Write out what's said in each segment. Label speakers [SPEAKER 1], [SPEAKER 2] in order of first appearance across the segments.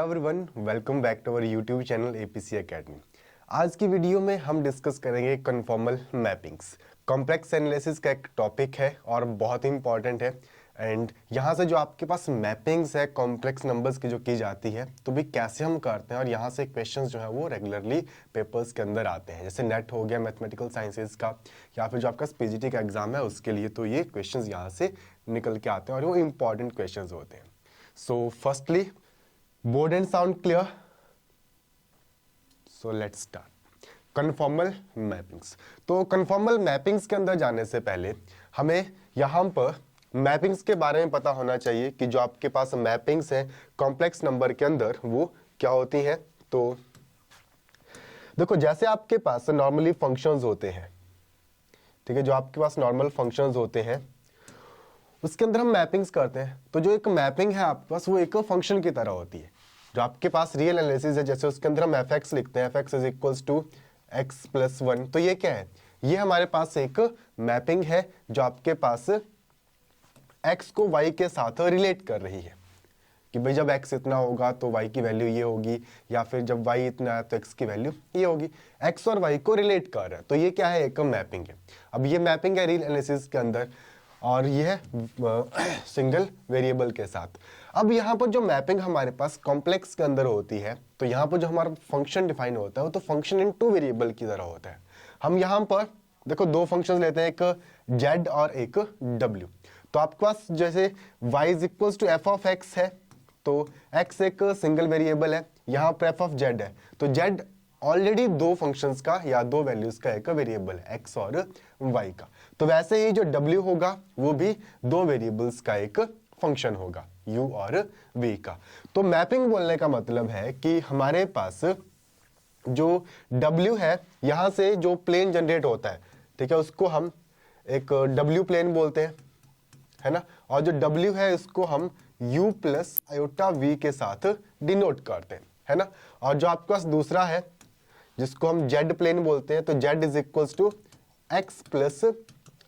[SPEAKER 1] Everyone, welcome back to our YouTube channel APC academy. आज की video में हम डिस्कस करेंगे कन्फॉर्मल मैपिंग्स। कॉम्प्लेक्स एनालिसिस का एक टॉपिक है और बहुत ही इंपॉर्टेंट है। एंड यहाँ से जो आपके पास मैपिंग्स है कॉम्प्लेक्स नंबर्स की जो की जाती है, तो भी कैसे हम करते हैं, और यहाँ से क्वेश्चंस जो है वो रेगुलरली पेपर्स के अंदर आते हैं। जैसे नेट हो गया मैथमेटिकल साइंसेज का, या फिर जो आपका पीजीटी का एग्जाम है उसके लिए, तो ये क्वेश्चंस यहाँ से निकल के आते हैं और वो इंपॉर्टेंट क्वेश्चंस होते हैं। So firstly, board and sound clear? So let's start. Conformal mappings. तो कन्फॉर्मल मैपिंग्स के अंदर जाने से पहले हमें यहाँ पर मैपिंग्स के बारे में पता होना चाहिए कि जो आपके पास मैपिंग्स हैं कॉम्प्लेक्स नंबर के अंदर वो क्या होती हैं। तो देखो, जैसे आपके पास नॉर्मली फंक्शंस होते हैं, ठीक है, जो आपके पास नॉर्मल फंक्शंस होते हैं उसके अंदर हम मैपिंग्स करते हैं। तो जो एक मैपिंग है आपके पास वो एक फंक्शन की तरह होती है। जो आपके पास रियल एनालिसिस है, जैसे उसके अंदर हम एफ एक्स लिखते हैं, f x is equals to x plus one, तो ये क्या है? ये हमारे पास एक मैपिंग है जो आपके पास एक्स को वाई के साथ रिलेट कर रही है कि भाई जब एक्स इतना होगा तो वाई की वैल्यू ये होगी, या फिर जब वाई इतना है तो एक्स की वैल्यू ये होगी। एक्स और वाई को रिलेट कर रहा है, तो ये क्या है? एक मैपिंग है। अब ये मैपिंग है रियल एनालिसिस के अंदर, और ये है सिंगल वेरिएबल के साथ। अब यहाँ पर जो मैपिंग हमारे पास कॉम्प्लेक्स के अंदर होती है, तो यहाँ पर जो हमारा फंक्शन डिफाइन होता है वो तो फंक्शन इन टू वेरिएबल की तरह होता है। हम यहाँ पर देखो दो फंक्शंस लेते हैं, एक z और एक w। तो आपके पास जैसे y is equals to f of x है, तो x एक सिंगल वेरिएबल है, यहाँ पर एफ ऑफ z है, तो z ऑलरेडी दो फंक्शंस का या दो वैल्यूज का एक वेरिएबल है, x और y का। तो वैसे ही जो w होगा वो भी दो वेरिएबल्स का एक फंक्शन होगा, u और v का। तो मैपिंग बोलने का मतलब है कि हमारे पास जो w है, यहां से जो प्लेन जनरेट होता है, ठीक है, उसको हम एक w प्लेन बोलते हैं, है ना। और जो w है इसको हम u प्लस आयोटा v के साथ डिनोट करते हैं, है ना। और जो आपके पास दूसरा है जिसको हम z प्लेन बोलते हैं, तो z is equals to x plus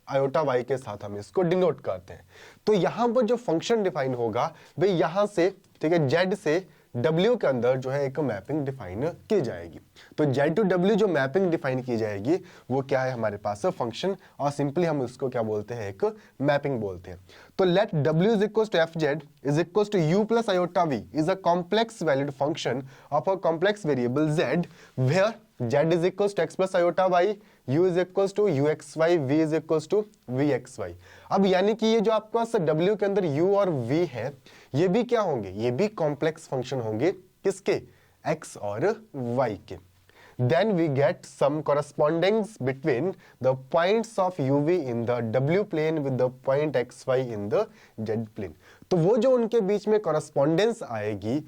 [SPEAKER 1] iota y के साथ हम इसको डिनोट करते हैं। तो यहां पर जो फंक्शन डिफाइन होगा भाई यहां से, ठीक है, z से w के अंदर जो है एक मैपिंग डिफाइन की जाएगी। तो z टू w जो मैपिंग डिफाइन की जाएगी वो क्या है? हमारे पास फंक्शन, और सिंपली हम उसको क्या बोलते हैं? एक मैपिंग बोलते हैं। तो let w is equals to f z is equals to u plus iota v is a complex valid function of a complex variable z where z is equals to x plus iota y, u is equals to u x y, v is equals to v x y. अब यानी कि ये जो आपके पास w के अंदर u और v है, ये भी क्या होंगे? ये भी कॉम्प्लेक्स फंक्शन होंगे। किसके? x और y के। Then we get some correspondence between the points of uv in the w plane with the point xy in the z plane। तो वो जो उनके बीच में correspondence आएगी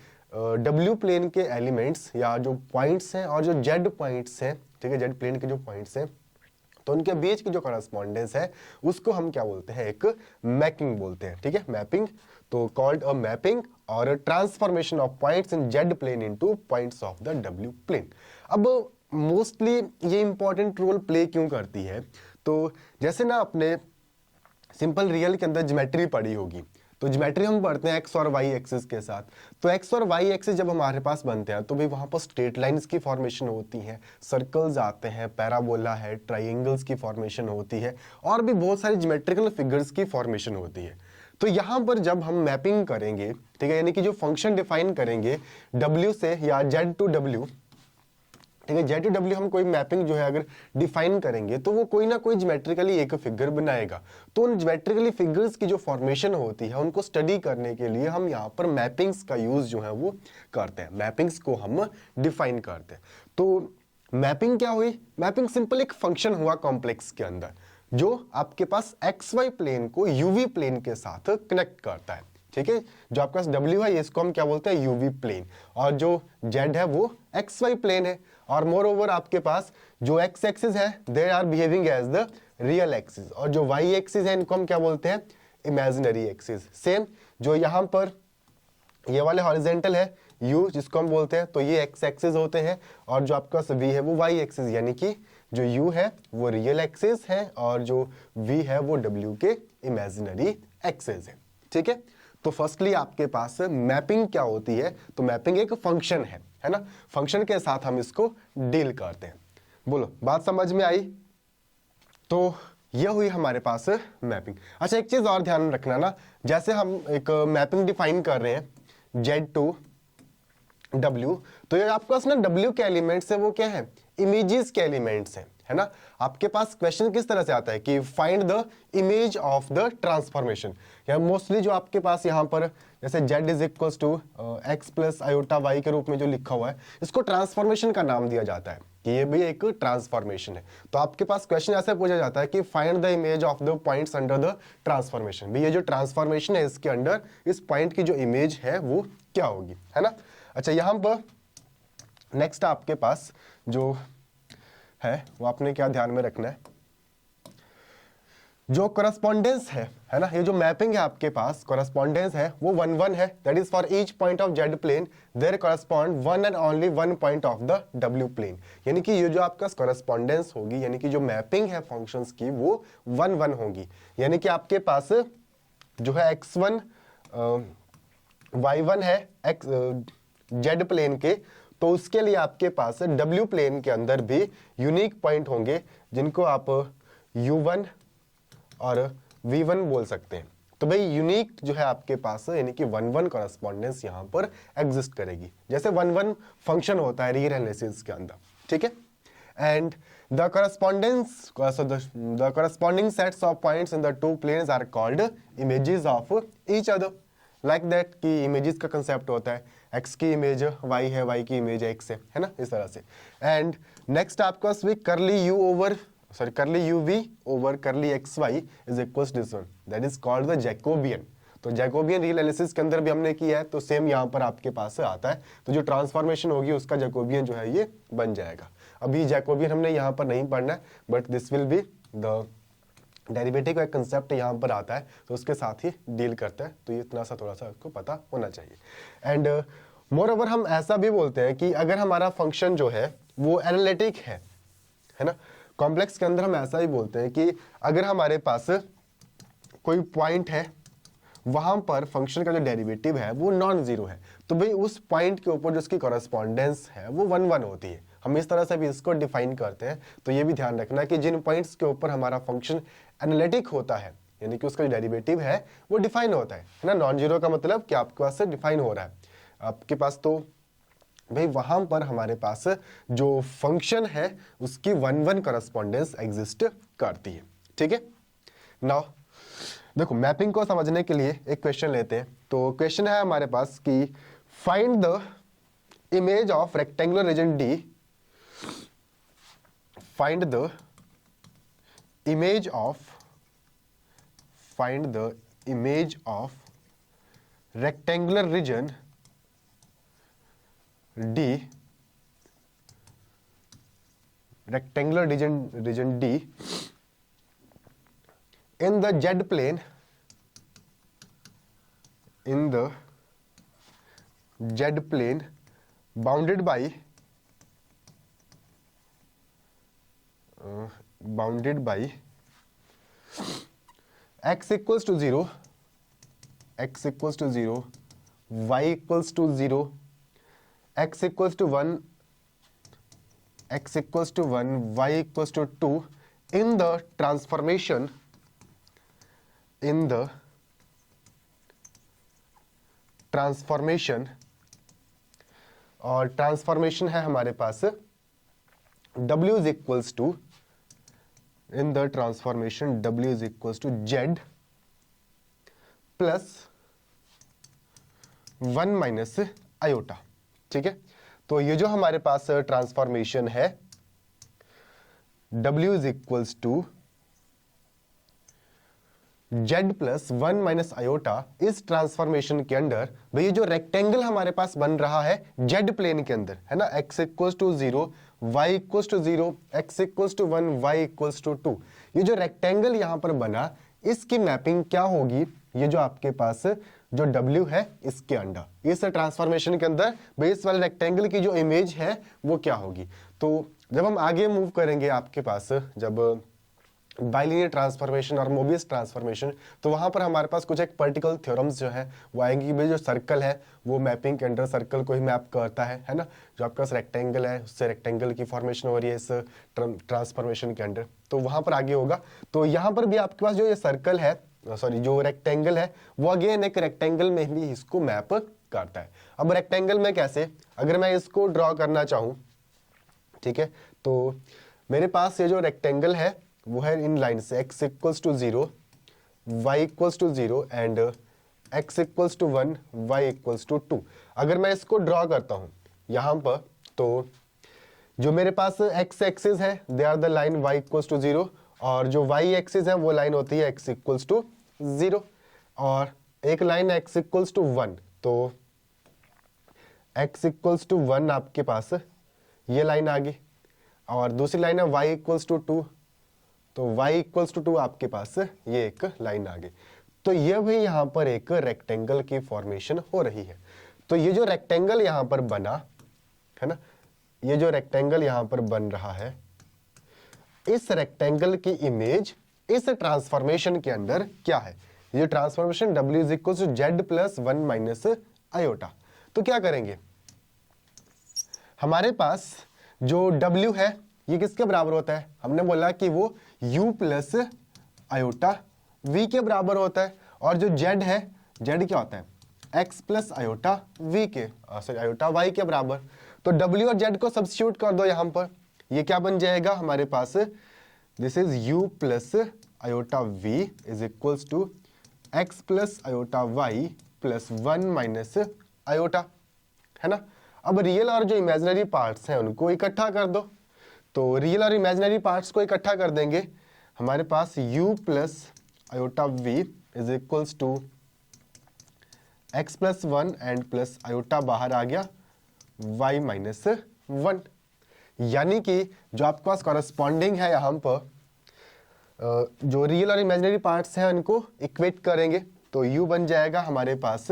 [SPEAKER 1] w प्लेन के एलिमेंट्स या जो पॉइंट्स हैं और जो z पॉइंट्स हैं, ठीक है, z प्लेन के जो पॉइंट्स हैं, तो उनके बीच की जो करस्पॉन्डेंस है उसको हम क्या बोलते हैं? एक मैपिंग बोलते हैं, ठीक है, मैपिंग। तो कॉल्ड अ मैपिंग और transformation of points in z plane into points of the डब्ल्यू प्लेन। अब मोस्टली ये इंपॉर्टेंट रोल प्ले क्यों करती है? तो जैसे ना अपने सिंपल रियल के अंदर ज्योमेट्री पढ़ी होगी, तो ज्योमेट्री हम पढ़ते हैं एक्स और वाई एक्सिस के साथ। तो एक्स और वाई एक्सिस जब हमारे पास बनते हैं तो भाई वहां पर स्ट्रेट लाइंस की फॉर्मेशन होती है, सर्कल्स आते हैं, पैराबोला है, ट्राइंगल्स की फॉर्मेशन होती है, और भी बहुत सारी ज्योमेट्रिकल फिगर्स की फॉर्मेशन होती है। तो यहां पर जब हम मैपिंग करेंगे, ठीक है, यानी कि जो फंक्शन डिफाइन करेंगे w से या z टू w, ठीक है, z टू w हम कोई मैपिंग जो है अगर डिफाइन करेंगे तो वो कोई ना कोई ज्योमेट्रिकली एक फिगर बनाएगा। तो उन ज्योमेट्रिकली फिगर्स की जो फॉर्मेशन होती है उनको स्टडी करने के लिए हम यहाँ पर मैपिंग्स का यूज जो है वो करते हैं, मैपिंग्स को हम डिफाइन करते हैं। तो मैपिंग क्या हुई? मैपिंग सिंपल एक फंक्शन हुआ कॉम्प्लेक्स के अंदर जो आपके पास एक्स वाई प्लेन को यूवी प्लेन के साथ कनेक्ट करता है, ठीक है। जो आपके पास w है इसको हम क्या बोलते हैं? U v plane. और जो z है वो एक्स वाई प्लेन है। और मोर ओवर आपके पास जो x एक्सिस है they are behaving as the real axis, और जो y एक्सिस है इनको हम क्या बोलते हैं? Imaginary axis. सेम जो यहाँ पर ये वाले हॉरिजेंटल है u जिसको हम बोलते हैं, तो ये x एक्सिस होते हैं, और जो आपका v है वो y एक्सिस, यानी कि जो u है वो रियल एक्सिस है और जो v है वो w के इमेजिनरी एक्सिस है, ठीक है। तो फर्स्टली आपके पास मैपिंग क्या होती है, तो मैपिंग एक फंक्शन है ना, फंक्शन के साथ हम इसको डील करते हैं। बोलो बात समझ में आई? तो ये हुई हमारे पास मैपिंग। अच्छा एक चीज और ध्यान रखना ना, जैसे हम एक मैपिंग डिफाइन कर रहे हैं Z टू W, तो ये आपके पास ना W के एलिमेंट्स है वो क्या है, इमेजेस के एलिमेंट्स हैं, है ना। आपके पास क्वेश्चन किस तरह से आता है कि find the image of the transformation, या मोस्टली जो आपके पास यहाँ पर जैसे z is equal to x plus iota y के रूप में जो लिखा हुआ है, इसको ट्रांसफॉर्मेशन का नाम दिया जाता है कि ये भी एक ट्रांसफॉर्मेशन है। तो आपके पास क्वेश्चन ऐसे पूछा जाता है कि find the image of the points under the transformation, भी ये जो ट्रांसफॉर्मेशन है इसके अंडर इस पॉइंट की जो इमेज है वो क्या होगी, है ना। अच्छा यहाँ पर नेक्स्ट आपके पास जो है वो आपने क्या ध्यान में रखना है, जो करस्पॉन्डेंस है ना, ये जो मैपिंग है आपके पास करस्पॉन्डेंस है वो 1 1 है, that is for each point of z plane there correspond one and only one point of the डब्ल्यू प्लेन, यानी कि ये जो आपका करस्पॉन्डेंस होगी, यानी कि जो मैपिंग है फंक्शंस की वो 1 1 होगी, यानी कि आपके पास जो है x1 y1 है जेड प्लेन के, तो उसके लिए आपके पास डब्ल्यू प्लेन के अंदर भी यूनिक पॉइंट होंगे जिनको आप u1 और v1 बोल सकते हैं। तो भाई यूनिक जो है आपके पास यानी कि 1 1 करस्पॉन्डेंस यहां पर एग्जिस्ट करेगी, जैसे 1 1 फंक्शन होता है रियल एनालिसिस के अंदर, ठीक है। And the corresponding sets of points in the two planes are called images of each other, like that कि इमेजेस का कंसेप्ट होता है, x की इमेज y है, y की इमेज x है ना, इस तरह से। एंड नेक्स्ट आपका curly u v over curly xy is equals this one, that is called the Jacobian. तो जैकोबियन रियल एनालिसिस के अंदर भी हमने किया है, तो सेम यहाँ पर आपके पास आता है, तो जो ट्रांसफॉर्मेशन होगी उसका जैकोबियन जो है ये बन जाएगा। अभी जैकोबियन हमने यहाँ पर नहीं पढ़ना है, but this will be the derivative का एक कंसेप्ट यहाँ पर आता है, तो उसके साथ ही डील करता है, तो ये इतना सा थोड़ा सा आपको पता होना चाहिए। एंड मोर ओवर हम ऐसा भी बोलते हैं कि अगर हमारा फंक्शन जो है वो एनालिटिक है ना, कॉम्प्लेक्स के अंदर हम ऐसा ही बोलते हैं कि अगर हमारे पास कोई पॉइंट है वहां पर फंक्शन का जो डेरिवेटिव है वो नॉन जीरो है, तो भाई उस पॉइंट के ऊपर जो उसकी कॉरेस्पॉन्डेंस है वो 1 1 होती है। हम इस तरह से भी इसको डिफाइन करते हैं, तो ये भी ध्यान रखना कि जिन पॉइंट्स के ऊपर हमारा फंक्शन एनालिटिक होता है, यानी कि उसका जो डेरिवेटिव है वो डिफाइन होता है ना। नॉन जीरो का मतलब कि आपके पास से डिफाइन हो रहा है आपके पास, तो भाई वहां पर हमारे पास जो फंक्शन है उसकी 1 1 करस्पॉन्डेंस एग्जिस्ट करती है, ठीक है। नाउ देखो मैपिंग को समझने के लिए एक क्वेश्चन लेते हैं। तो क्वेश्चन है हमारे पास कि find the image of rectangular reason D, find the image of rectangular region D, rectangular region D in the Z plane, bounded by x equals to 0, y equals to 0, x equals to 1, y equals to 2 in the transformation और transformation है हमारे पास W is equals to, in the transformation W is equals to Z plus 1 minus iota, ठीक है। तो ये जो हमारे पास transformation है W is equals to Z plus 1 minus iota, इस ट्रांसफॉर्मेशन के अंदर भाई जो रेक्टेंगल हमारे पास बन रहा है Z प्लेन के अंदर, है ना, x equals to 0, y equals to 0, x equals to 1, y equals to 2, ये जो रेक्टेंगल यहां पर बना इसकी मैपिंग क्या होगी, ये जो आपके पास जो W है इसके अंडर, इस ट्रांसफॉर्मेशन के अंदर बेस वाले रेक्टेंगल की जो इमेज है वो क्या होगी। तो जब हम आगे मूव करेंगे आपके पास जब बाइलिनियर ट्रांसफॉर्मेशन और मोबियस ट्रांसफॉर्मेशन, तो वहां पर हमारे पास कुछ एक पर्टिकुलर थ्योरम्स जो है वो आएंगी कि भाई जो सर्कल है वो मैपिंग के अंडर सर्कल को ही मैप करता है ना। जो आपके पास रेक्टेंगल है उससे रेक्टेंगल की फॉर्मेशन हो रही है इस ट्रांसफॉर्मेशन के अंडर, तो वहां पर आगे होगा। तो यहाँ पर भी आपके पास जो ये सर्कल है, सॉरी जो रेक्टेंगल है वो अगेन एक रेक्टेंगल में भी इसको मैप करता है। अब रेक्टेंगल में कैसे, अगर मैं इसको ड्रॉ करना चाहूँ, ठीक है, तो मेरे पास ये जो रेक्टेंगल है वो है इन लाइन से x equals to 0, y equals to 0 and x equals to 1, y equals to 2। अगर मैं इसको ड्रॉ करता हूं यहां पर, तो जो मेरे पास x एक्सिस है they are the line y equals to 0, और जो y एक्सिस है वो लाइन होती है x इक्वल्स टू 0, और एक लाइन x इक्वल्स टू 1, तो x इक्वल्स टू 1 आपके पास ये लाइन आ गई, और दूसरी लाइन है y इक्वल्स टू 2, तो y इक्वल्स टू 2 आपके पास ये एक लाइन आ गई। तो ये भी यहाँ पर एक रेक्टेंगल की फॉर्मेशन हो रही है। तो ये जो रेक्टेंगल यहाँ पर बना है ना, ये जो रेक्टेंगल यहाँ पर बन रहा है, इस रेक्टेंगल की इमेज इस ट्रांसफॉर्मेशन के अंदर क्या है, ये transformation w is equal to z plus 1 minus iota. तो क्या करेंगे, हमारे पास जो w है ये किसके बराबर होता है, हमने बोला कि वो u प्लस आयोटा v के बराबर होता है, और जो z है, z क्या होता है x प्लस आयोटा v के सॉरी आयोटा y के बराबर। तो w और z को सब्स्टिट्यूट कर दो यहाँ पर, ये क्या बन जाएगा हमारे पास, this is u plus iota v is equals to x plus iota y plus 1 minus iota, है ना। अब रियल और जो इमेजिनरी पार्ट्स हैं उनको इकट्ठा कर दो, तो रियल और इमेजिनरी पार्ट्स को इकट्ठा कर देंगे, हमारे पास u plus iota v is equals to x plus 1 and plus iota बाहर आ गया y माइनस 1, यानी कि जो आपके पास कॉरेस्पॉन्डिंग है यहाँ पर जो रियल और इमेजिनरी पार्ट्स हैं उनको इक्वेट करेंगे, तो u बन जाएगा हमारे पास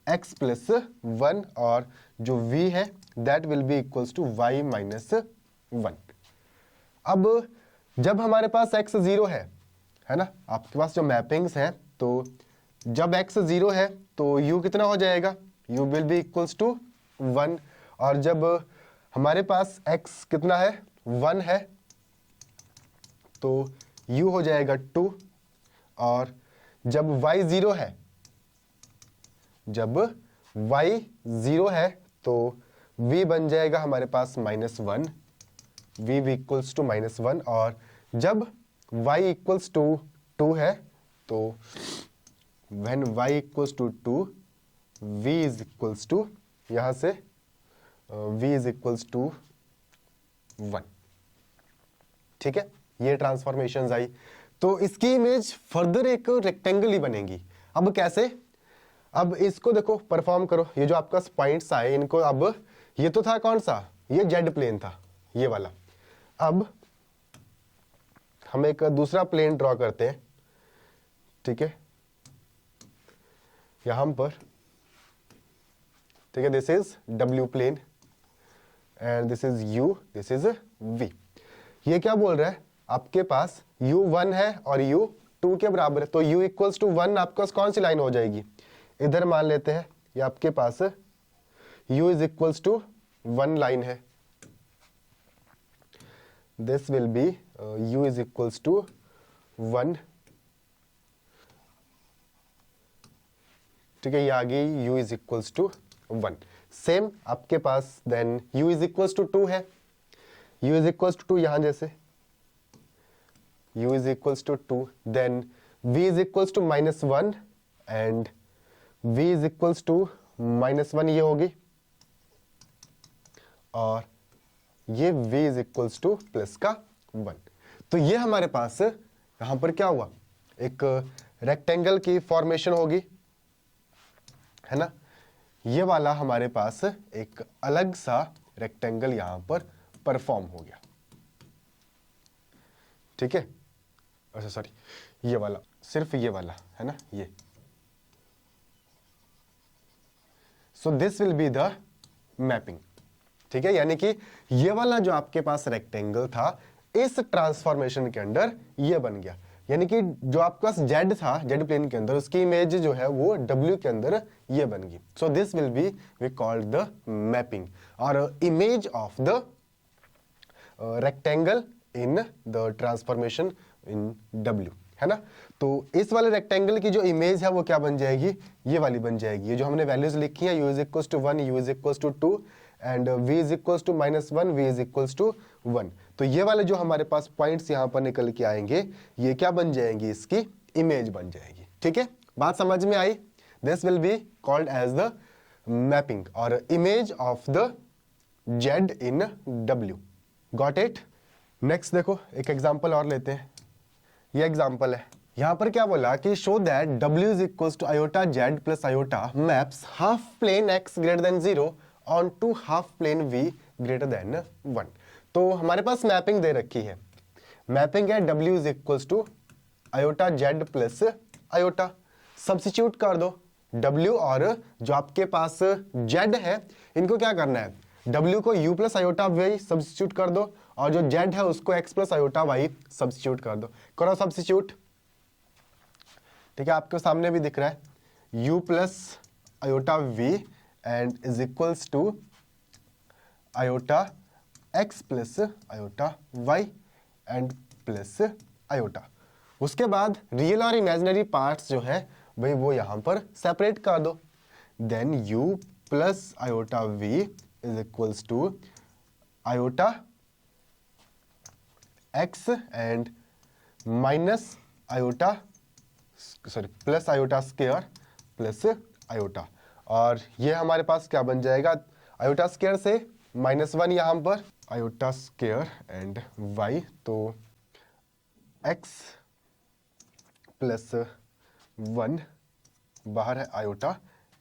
[SPEAKER 1] x प्लस 1 और जो v है that will be equals to y minus 1। अब जब हमारे पास x 0 है ना, आपके पास जो मैपिंग्स हैं, तो जब x 0 है तो u कितना हो जाएगा, u will be equals to 1, और जब हमारे पास x कितना है 1 है तो u हो जाएगा 2, और जब y 0 है, जब y 0 है तो v बन जाएगा हमारे पास -1, v इक्वल्स टू -1, और जब y इक्वल्स टू 2 है तो when y equals to 2 v is equals to, यहां से v इज इक्वल्स टू 1, ठीक है। ये ट्रांसफॉर्मेशंस आई, तो इसकी इमेज फर्दर एक रेक्टेंगल ही बनेगी। अब कैसे, अब इसको देखो परफॉर्म करो, ये जो आपका पॉइंट्स आए इनको, अब ये तो था कौन सा, ये जेड प्लेन था ये वाला, अब हम एक दूसरा प्लेन ड्रॉ करते हैं, ठीक है, यहां पर, ठीक है, दिस इज डब्ल्यू plane and this is u, this is v. ये क्या बोल रहा है, आपके पास u1 है और u2 के बराबर है, तो u इक्वल्स टू 1 आपके पास कौन सी लाइन हो जाएगी, इधर मान लेते हैं, ये आपके पास u is equals to 1 line है, this will be u is equals to 1, ठीक है, ये आ गई u is equals to 1। Same आपके पास then u is equals to 2 है, u इज इक्वल्स टू 2 यहां जैसे u is equals to 2, then v is equals to -1 and v is equals to -1 ये होगी, और ये v is equals to plus का 1। तो ये हमारे पास यहां पर क्या हुआ, एक रेक्टेंगल की फॉर्मेशन होगी, है ना। ये वाला हमारे पास एक अलग सा रेक्टेंगल यहां पर परफॉर्म हो गया, ठीक है। अच्छा सॉरी, ये वाला, सिर्फ ये वाला है ना, ये, सो this will be the mapping, ठीक है। यानी कि ये वाला जो आपके पास रेक्टेंगल था, इस ट्रांसफॉर्मेशन के अंदर ये बन गया, यानी कि जो आपके पास जेड था, जेड प्लेन के अंदर, उसकी इमेज जो है वो डब्ल्यू के अंदर ये बन गई। So this will be we called the mapping और image of the rectangle in the transformation in W, है ना। तो इस वाले रेक्टेंगल की जो इमेज है वो क्या बन जाएगी, ये वाली बन जाएगी। ये जो हमने वैल्यूज लिखी है, u is equals to 1, u is equals to 2 and v is equals to -1, v is equals to 1। तो ये वाले जो हमारे पास पॉइंट्स यहाँ पर निकल के आएंगे, ये क्या बन जाएंगी, इसकी इमेज बन जाएगी। ठीक है, बात समझ में आई। This will be called as the mapping और image of the Z in W. Got it. Next देखो एक एग्जांपल और लेते हैं। ये एग्जांपल है, यहां पर क्या बोला कि show that w is equals to iota z plus iota maps half plane x greater than 0 on to half plane v greater than 1। तो हमारे पास मैपिंग दे रखी है, मैपिंग है w is equals to iota z plus iota. Substitute कर दो w और जो आपके पास z है इनको क्या करना है, w को u plus iota y substitute कर दो और जो z है उसको x plus iota y substitute कर दो। करो सब्स्टिट्यूट। ठीक है, आपके सामने भी दिख रहा है u plus iota v and is equals to iota x plus iota y and plus iota. उसके बाद रियल और इमेजिनरी पार्ट्स जो है भाई वो यहां पर सेपरेट कर दो। Then u plus iota v is equals to iota x and minus iota sorry plus iota square plus iota. और ये हमारे पास क्या बन जाएगा, आयोटा स्क्वायर से -1 यहां पर आयोटा स्क्वायर एंड y, तो x प्लस 1 बाहर है आयोटा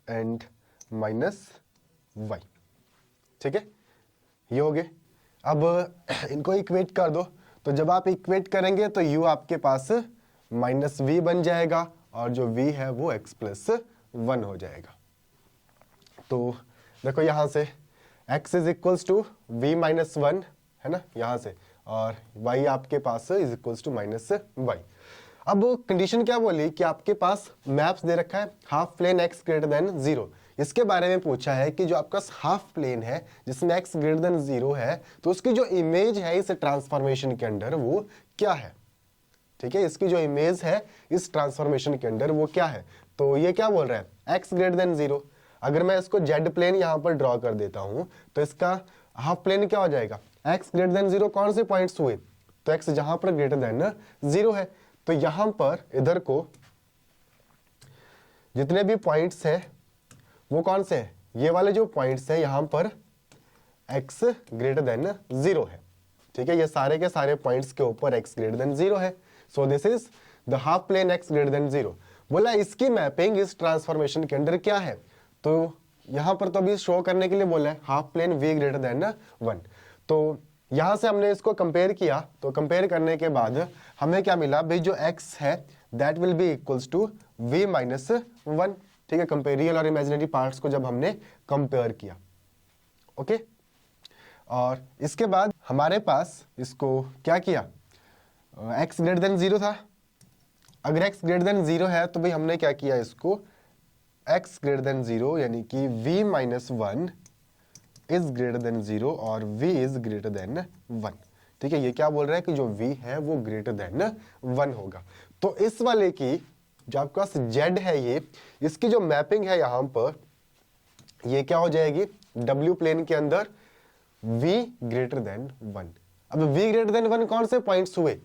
[SPEAKER 1] एंड -y। ठीक है, ये हो गए। अब इनको इक्वेट कर दो, तो जब आप इक्वेट करेंगे तो u आपके पास -v बन जाएगा और जो v है वो x प्लस 1 हो जाएगा। तो देखो यहां से x is equals to v minus 1 है ना यहां से, और y आपके पास इज इक्वल्स टू -y। अब कंडीशन क्या बोली कि आपके पास मैप्स दे रखा है half plane x greater than 0। इसके बारे में पूछा है कि जो आपका हाफ प्लेन है जिसमें x ग्रेटर देन 0 है, तो उसकी जो इमेज है इस ट्रांसफॉर्मेशन के अंदर वो क्या है। ठीक है, इसकी जो इमेज है इस ट्रांसफॉर्मेशन के अंदर वो क्या है। तो ये क्या बोल रहा है, x ग्रेटर देन 0। अगर मैं इसको z प्लेन यहां पर ड्रॉ कर देता हूं तो इसका हाफ प्लेन क्या हो जाएगा, x ग्रेटर देन 0 कौन से पॉइंट्स हुए, तो x जहां पर ग्रेटर देन 0 है, तो यहां पर इधर को जितने भी पॉइंट्स हैं वो कौन से हैं, ये वाले जो पॉइंट्स हैं यहां पर x ग्रेटर देन 0 है। ठीक है, ये सारे के सारे पॉइंट्स के ऊपर x ग्रेटर देन 0 है। So this is the half plane x greater than 0। बोला इसकी मैपिंग इस ट्रांसफॉर्मेशन के अंदर क्या है, तो यहां पर तो अभी शो करने के लिए बोला है half plane v greater than 1। तो यहां से हमने इसको कंपेयर किया, तो कंपेयर करने के बाद हमें क्या मिला भाई, जो x है that will be equals to v minus 1। ठीक है, कंपेयर रियल और इमेजिनरी पार्ट्स को जब हमने कंपेयर किया। ओके, और इसके बाद हमारे पास इसको क्या किया, x ग्रेटर देन 0 था। अगर x ग्रेटर देन 0 है तो भाई हमने क्या किया, इसको x ग्रेटर देन 0 यानी कि v minus 1 is greater than 0 और v इज ग्रेटर देन 1। ठीक है, ये क्या बोल रहा है कि जो v है वो ग्रेटर देन 1 होगा। तो इस वाले की जो आपके पास z है ये, इसकी जो मैपिंग है यहां पर ये क्या हो जाएगी, w प्लेन के अंदर v ग्रेटर देन 1। अब v ग्रेटर देन 1 कौन से पॉइंट्स हुए,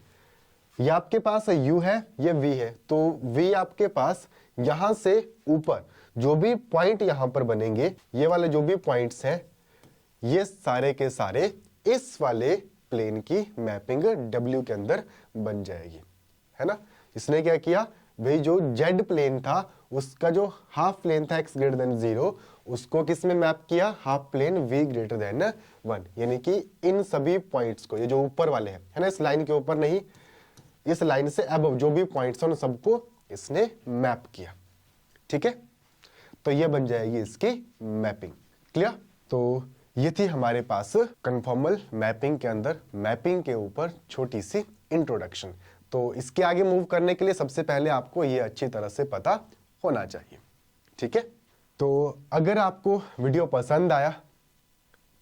[SPEAKER 1] ये आपके पास u है, ये v है, तो v आपके पास यहां से ऊपर जो भी पॉइंट यहां पर बनेंगे, ये वाले जो भी पॉइंट्स हैं ये सारे के सारे इस वाले प्लेन की मैपिंग w के अंदर बन जाएगी, है ना। इसने क्या किया भाई, जो z प्लेन था उसका जो हाफ प्लेन था x ग्रेटर देन 0 उसको किस में मैप किया, half plane v greater than 1। यानी कि इन सभी पॉइंट्स को, ये जो ऊपर वाले हैं है ना, इस लाइन के ऊपर नहीं, इस लाइन से अबव जो भी पॉइंट्स हैं उन सबको इसने मैप किया। ठीक है, तो ये बन जाएगी इसकी मैपिंग। क्लियर। तो ये थी हमारे पास कन्फॉर्मल मैपिंग के अंदर मैपिंग के ऊपर छोटी सी इंट्रोडक्शन। तो इसके आगे मूव करने के लिए सबसे पहले आपको ये अच्छी तरह से पता होना चाहिए। ठीक है, तो अगर आपको वीडियो पसंद आया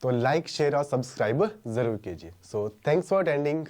[SPEAKER 1] तो लाइक, शेयर और सब्सक्राइब जरूर कीजिए। So thanks for attending.